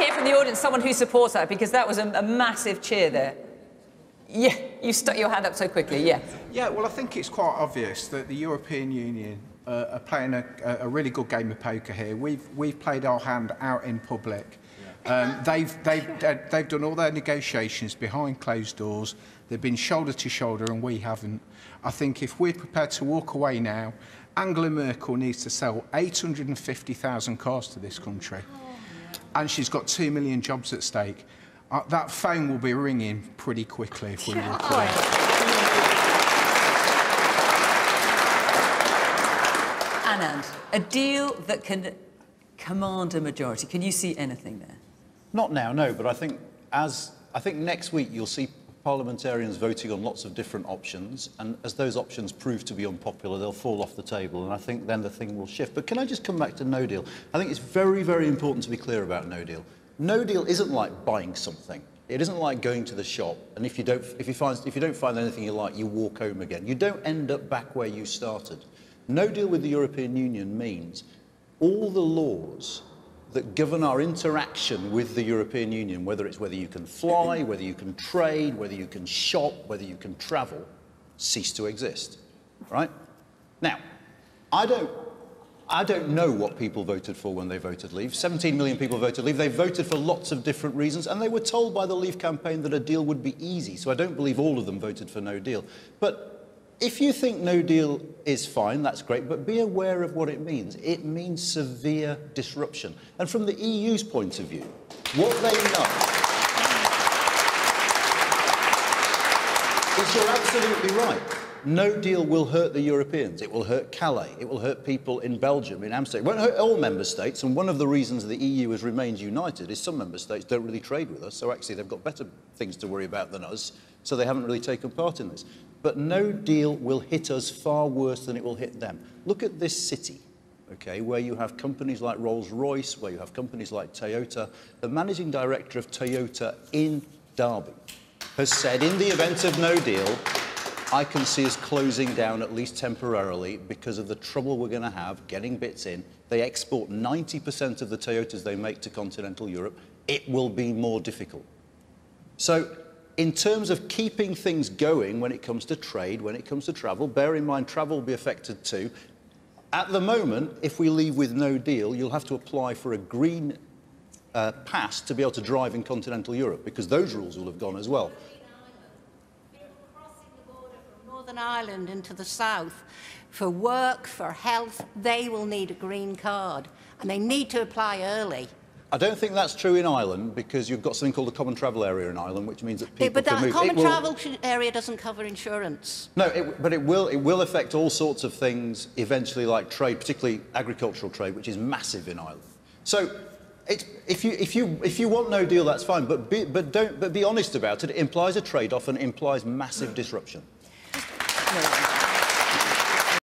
hear from the audience someone who supports that, because that was a massive cheer there. Yeah, you stuck your hand up so quickly, yeah. Yeah, well, I think it's quite obvious that the European Union are playing a really good game of poker here. We've played our hand out in public. They've done all their negotiations behind closed doors. They've been shoulder to shoulder, and we haven't. I think if we're prepared to walk away now, Angela Merkel needs to sell 850,000 cars to this country, and she's got 2 million jobs at stake. That phone will be ringing pretty quickly if we walk away. Anand, a deal that can command a majority. Can you see anything there? Not now, no, but I think next week you'll see parliamentarians voting on lots of different options, and as those options prove to be unpopular, they'll fall off the table, and I think then the thing will shift. But can I just come back to No Deal? I think it's very, very important to be clear about No Deal. No Deal isn't like buying something. It isn't like going to the shop, and if you don't find anything you like, you walk home again. You don't end up back where you started. No Deal with the European Union means all the laws that govern our interaction with the European Union, whether you can fly, whether you can trade, whether you can shop, whether you can travel, cease to exist, right? Now, I don't know what people voted for when they voted Leave. 17 million people voted Leave. They voted for lots of different reasons, and they were told by the Leave campaign that a deal would be easy, so I don't believe all of them voted for No Deal. But if you think No Deal is fine, that's great, but be aware of what it means. It means severe disruption. And from the EU's point of view, what they know is you're absolutely right. No Deal will hurt the Europeans. It will hurt Calais. It will hurt people in Belgium, in Amsterdam. It won't hurt all member states, and one of the reasons the EU has remained united is some member states don't really trade with us, so actually they've got better things to worry about than us, so they haven't really taken part in this. But No Deal will hit us far worse than it will hit them. Look at this city, okay, where you have companies like Rolls-Royce, where you have companies like Toyota. The managing director of Toyota in Derby has said, in the event of No Deal, I can see us closing down, at least temporarily, because of the trouble we're going to have getting bits in. They export 90% of the Toyotas they make to continental Europe. It will be more difficult. So, in terms of keeping things going when it comes to trade, when it comes to travel, bear in mind travel will be affected too. At the moment, if we leave with No Deal, you'll have to apply for a green pass to be able to drive in continental Europe, because those rules will have gone as well. People crossing the border from Northern Ireland into the south for work, for health, they will need a green card, and they need to apply early. I don't think that's true in Ireland, because you've got something called the Common Travel Area in Ireland, which means that people can move. But that Common Travel Area doesn't cover insurance. No, but it will affect all sorts of things eventually, like trade, particularly agricultural trade, which is massive in Ireland. So, if you want No Deal, that's fine, but be honest about it. It implies a trade-off and implies massive disruption. No.